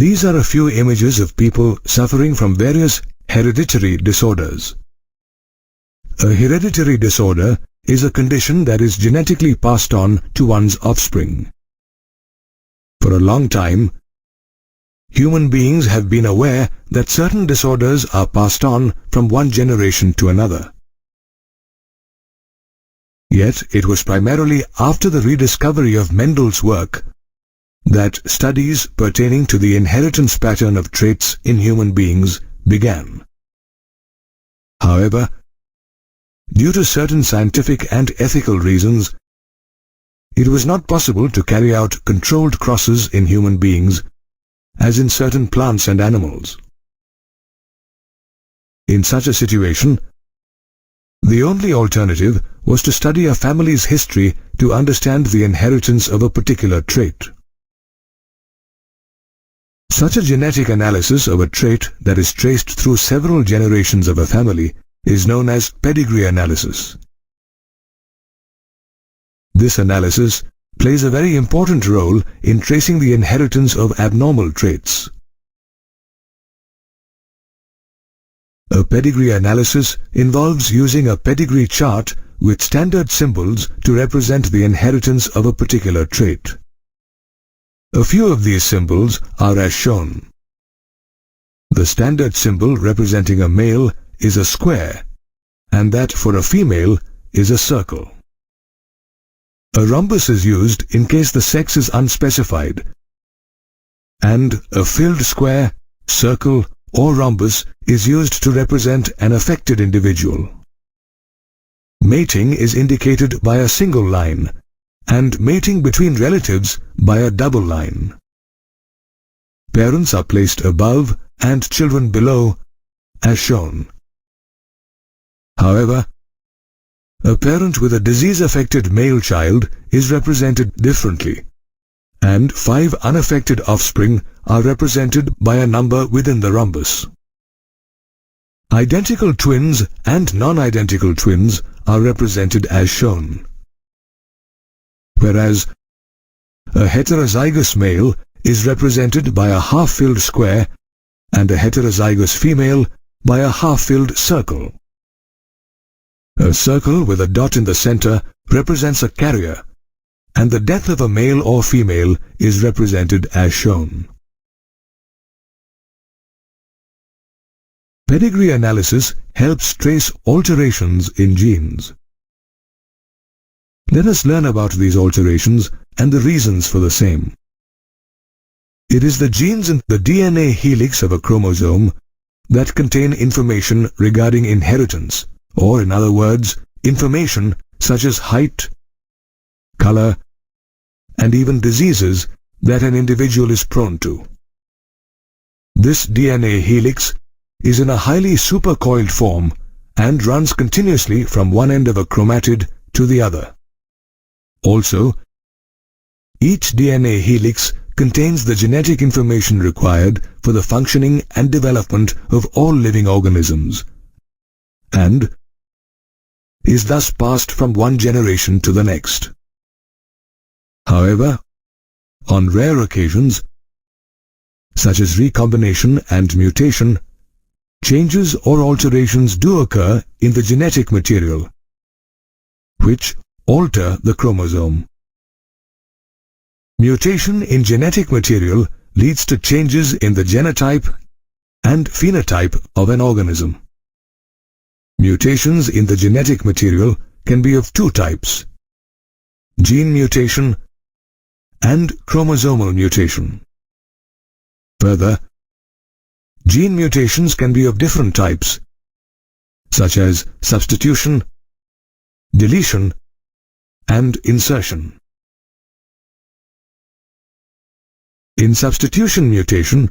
These are a few images of people suffering from various hereditary disorders. A hereditary disorder is a condition that is genetically passed on to one's offspring. For a long time, human beings have been aware that certain disorders are passed on from one generation to another. Yet it was primarily after the rediscovery of Mendel's work that studies pertaining to the inheritance pattern of traits in human beings began. However, due to certain scientific and ethical reasons, it was not possible to carry out controlled crosses in human beings as in certain plants and animals. In such a situation, the only alternative was to study a family's history to understand the inheritance of a particular trait. Such a genetic analysis of a trait that is traced through several generations of a family is known as pedigree analysis. This analysis plays a very important role in tracing the inheritance of abnormal traits. A pedigree analysis involves using a pedigree chart with standard symbols to represent the inheritance of a particular trait. A few of these symbols are as shown. The standard symbol representing a male is a square, and that for a female is a circle. A rhombus is used in case the sex is unspecified, and a filled square, circle, or rhombus is used to represent an affected individual. Mating is indicated by a single line, and mating between relatives by a double line. Parents are placed above and children below, as shown. However, a parent with a disease-affected male child is represented differently, and 5 unaffected offspring are represented by a number within the rhombus. Identical twins and non-identical twins are represented as shown. Whereas a heterozygous male is represented by a half-filled square and a heterozygous female by a half-filled circle. A circle with a dot in the center represents a carrier, and the death of a male or female is represented as shown. Pedigree analysis helps trace alterations in genes. Let us learn about these alterations and the reasons for the same. It is the genes in the DNA helix of a chromosome that contain information regarding inheritance, or in other words, information such as height, color, and even diseases that an individual is prone to. This DNA helix is in a highly supercoiled form and runs continuously from one end of a chromatid to the other. Also, each DNA helix contains the genetic information required for the functioning and development of all living organisms, and is thus passed from one generation to the next. However, on rare occasions, such as recombination and mutation, changes or alterations do occur in the genetic material, which alter the chromosome. Mutation in genetic material leads to changes in the genotype and phenotype of an organism. Mutations in the genetic material can be of 2 types: gene mutation and chromosomal mutation. Further, gene mutations can be of different types, such as substitution, deletion, and insertion. In substitution mutation,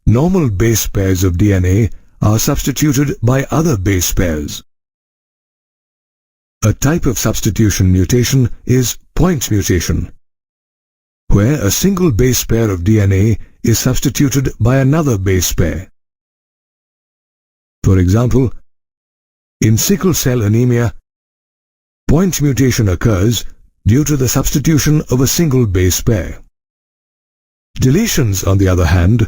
normal base pairs of DNA are substituted by other base pairs. A type of substitution mutation is point mutation, where a single base pair of DNA is substituted by another base pair. For example, in sickle cell anemia, point mutation occurs due to the substitution of a single base pair. Deletions, on the other hand,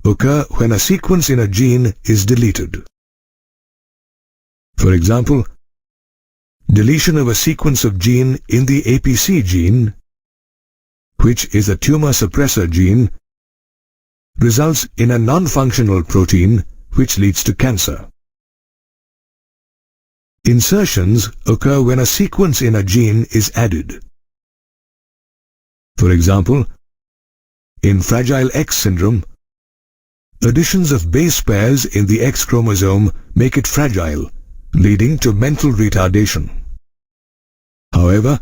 occur when a sequence in a gene is deleted. For example, deletion of a sequence of gene in the APC gene, which is a tumor suppressor gene, results in a non-functional protein which leads to cancer. Insertions occur when a sequence in a gene is added. For example, in Fragile X syndrome, additions of base pairs in the X chromosome make it fragile, leading to mental retardation. However,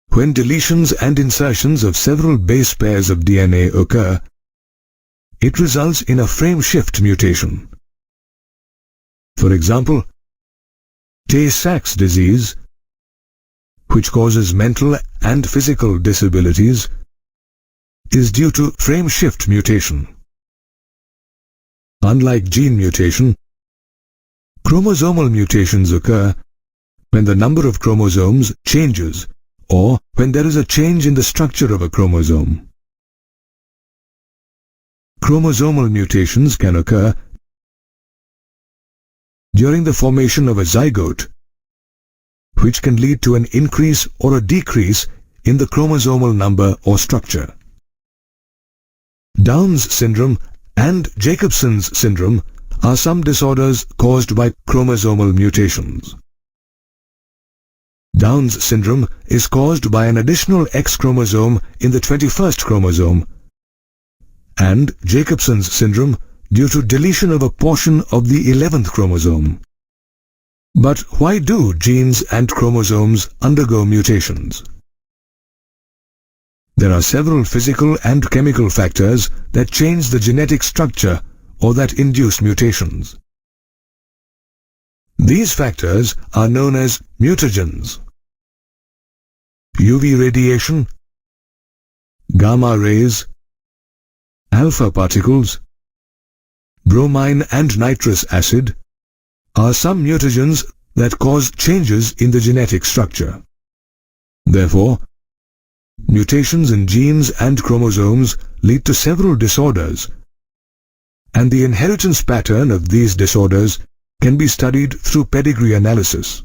when deletions and insertions of several base pairs of DNA occur, it results in a frame shift mutation. For example, Tay-Sachs disease, which causes mental and physical disabilities, is due to frame shift mutation. Unlike gene mutation, chromosomal mutations occur when the number of chromosomes changes or when there is a change in the structure of a chromosome. Chromosomal mutations can occur during the formation of a zygote, which can lead to an increase or a decrease in the chromosomal number or structure. Down's syndrome and Jacobson's syndrome are some disorders caused by chromosomal mutations. Down's syndrome is caused by an additional X chromosome in the 21st chromosome, and Jacobson's syndrome due to deletion of a portion of the 11th chromosome. But why do genes and chromosomes undergo mutations? There are several physical and chemical factors that change the genetic structure or that induce mutations. These factors are known as mutagens. UV radiation, gamma rays, alpha particles, bromine and nitrous acid are some mutagens that cause changes in the genetic structure. Therefore, mutations in genes and chromosomes lead to several disorders, and the inheritance pattern of these disorders can be studied through pedigree analysis.